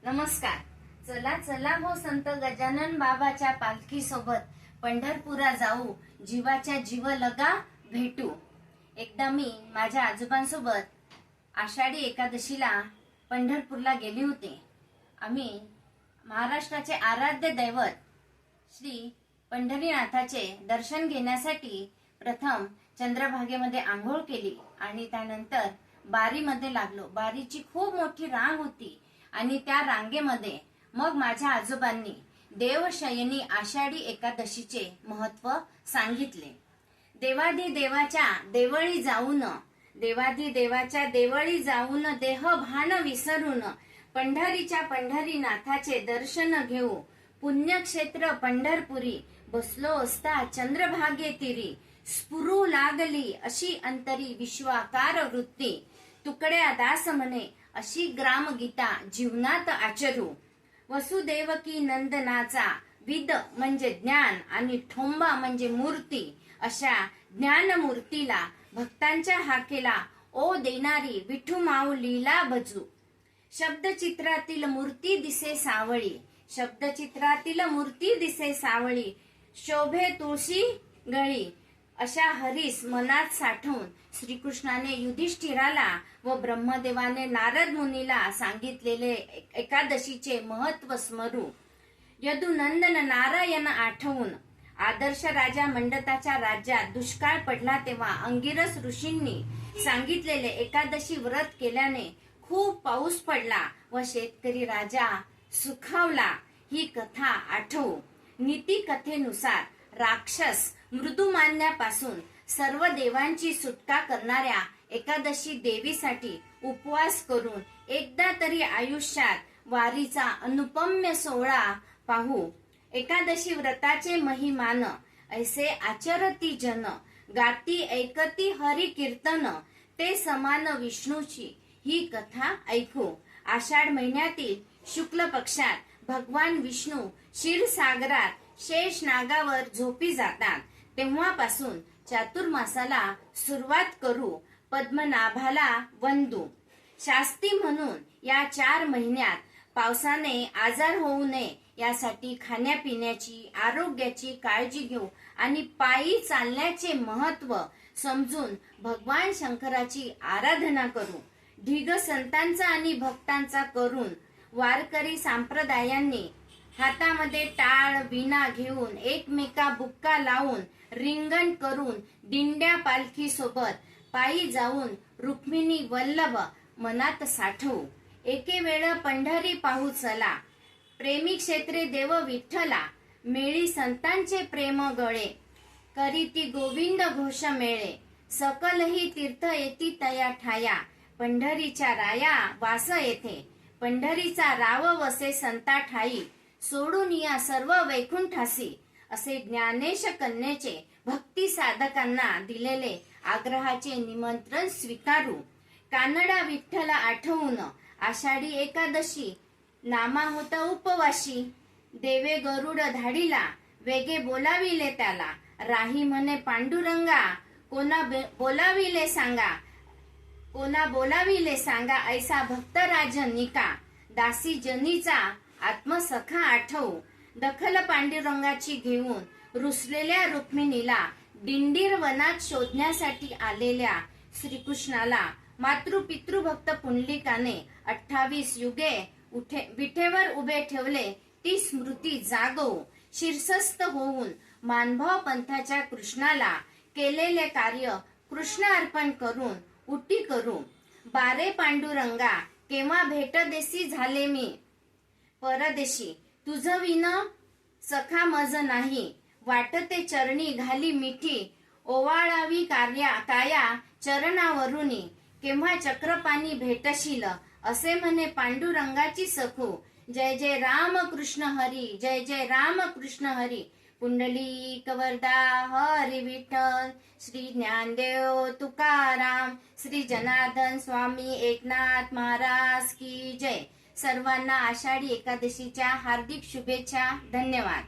नमस्कार. चला चला हो संत गजानन बाबाच्या पालखी सोबत पंढरपुरा जाऊ, जीवाच्या जीव लगा भेटू. एकदा मी माझ्या आजोबांसोबत आषाढी एकादशीला पंढरपूरला गेली होते. आम्ही महाराष्ट्राचे आराध्य दैवत श्री पंढरीनाथाचे दर्शन घेण्यासाठी प्रथम चंद्रभागेमध्ये आंघोळ केली आणि त्यानंतर बारीमध्ये लागलो. बारीची खूप मोठी रांग होती आणि त्या रांगेमध्ये मग माझ्या आजोबांनी देवशयनी आषाढी एकादशीचे महत्व सांगितले. देवाच्या देवळी जाऊन देहभान विसरून पंढरीच्या पंढरीनाथाचे दर्शन घेऊ. पुण्यक्षेत्र पंढरपुरी बसलो असता चंद्रभागे तीरी. स्फुरू लागली अशी अंतरी विश्वाकार वृत्ती. तुकड्या दास म्हणे अशी ग्रामगीता जीवनात आचरू. वसुदेवकी नंदनाचा विद म्हणजे ज्ञान आणि ठोंबा म्हणजे मूर्ती. अशा ज्ञानमूर्तीला भक्तांच्या हाकेला ओ देणारी विठू माऊ लीला बजू. शब्दचित्रातील मूर्ती दिसे सावळी. शोभे तुळशी गळी. अशा हरीस मनात साठवून श्रीकृष्णाने युधिष्ठिराला व ब्रह्मदेवाने नारद मुनीला सांगितलेले एकादशीचे महत्व स्मरू. यदुनंदन नारायण आठवून आदर्श राजा मंडताच्या राज्यात दुष्काळ पडला तेव्हा अंगिरस ऋषींनी सांगितलेले एकादशी व्रत केल्याने खूप पाऊस पडला व शेतकरी राजा सुखावला. ही कथा आठवू. नीती कथेनुसार राक्षस मृदुमान्यापासून सर्व देवांची सुटका करणाऱ्या एकादशी देवीसाठी उपवास करून एकदा तरी आयुष्यात वारीचा अनुपम्य सोहळा पाहू. एकादशी व्रताचे महिमान ऐसे आचरती जन. गाती ऐकती हरी कीर्तन. ते समान विष्णूची ही कथा ऐकू. आषाढ महिन्यातील शुक्ल पक्षात भगवान विष्णू क्षीरसागरात शेष नागावर झोपी जातात. तेव्हापासून चातुर्मासाला सुरुवात करू. पद्मनाभाला वंदू. शास्ती म्हणून या 4 महिन्यात पावसाने आजार होऊ नये यासाठी खाण्यापिण्याची आरोग्याची काळजी घेऊ आणि पायी चालण्याचे महत्व समजून भगवान शंकराची आराधना करू. ढिग संतांचा आणि भक्तांचा करून वारकरी संप्रदायांनी हातामध्ये टाळ विणा घेऊन एकमेका बुक्का लावून रिंगण करून दिंड्या पालखी सोबत पायी जाऊन रुक्मिणी वल्लभ मनात साठवू. एके वेळ पंढरी पाहू चला. प्रेमी क्षेत्रे देव विठ्ठला. मेळी संतांचे प्रेम गळे. करीती गोविंद घोष मेळे. सकलही तीर्थ येती तया ठाया. पंढरीच्या राया वास येथे. पंढरीचा राव वसे संता ठाई. सोडून या सर्व वैकुंठासी. असे ज्ञानेश कन्येचे भक्ती साधकांना दिलेले आग्रहाचे निमंत्रण स्वीकारू. कानडा विठ्ठला आठवून आषाढी एकादशी नामा होता उपवाशी. देवे गरुड धाडीला वेगे बोलाविले त्याला. राही म्हणे पांडुरंगा कोणा बोलाविले सांगा ऐसा भक्तराज निका. दासी जनीचा आत्मसखा आठवू. दखल पांडुरंगाची घेऊन रुसलेल्या रुक्मिणीला दिंडीर वनात शोधण्यासाठी आलेल्या श्रीकृष्णाला मातृपितृभक्त पुंडलिकाने 28 युगे विठेवर उभे ठेवले. ती स्मृती जागवू. शीर्षस्थ होऊन मानभाव पंथाच्या कृष्णाला केलेले कार्य कृष्ण अर्पण करून उटी करू. बारे पांडुरंगा केव्हा भेट देसी झाले मी परदेशी. तुझ विन सखा मज नाही. वाटते चरणी घाली मिठी. ओवाळावी काया चरणावरुनी. केव्हा चक्रपाणी भेटशील असे म्हणे पांडुरंगाची सखू. जय जय राम कृष्ण हरी. जय जय राम कृष्ण हरी. पुंडलिक वरदा हरी विठ्ठल. श्री ज्ञानदेव तुकाराम. श्री जनार्दन स्वामी एकनाथ महाराज की जय. सर्वांना आषाढी एकादशीच्या हार्दिक शुभेच्छा. धन्यवाद.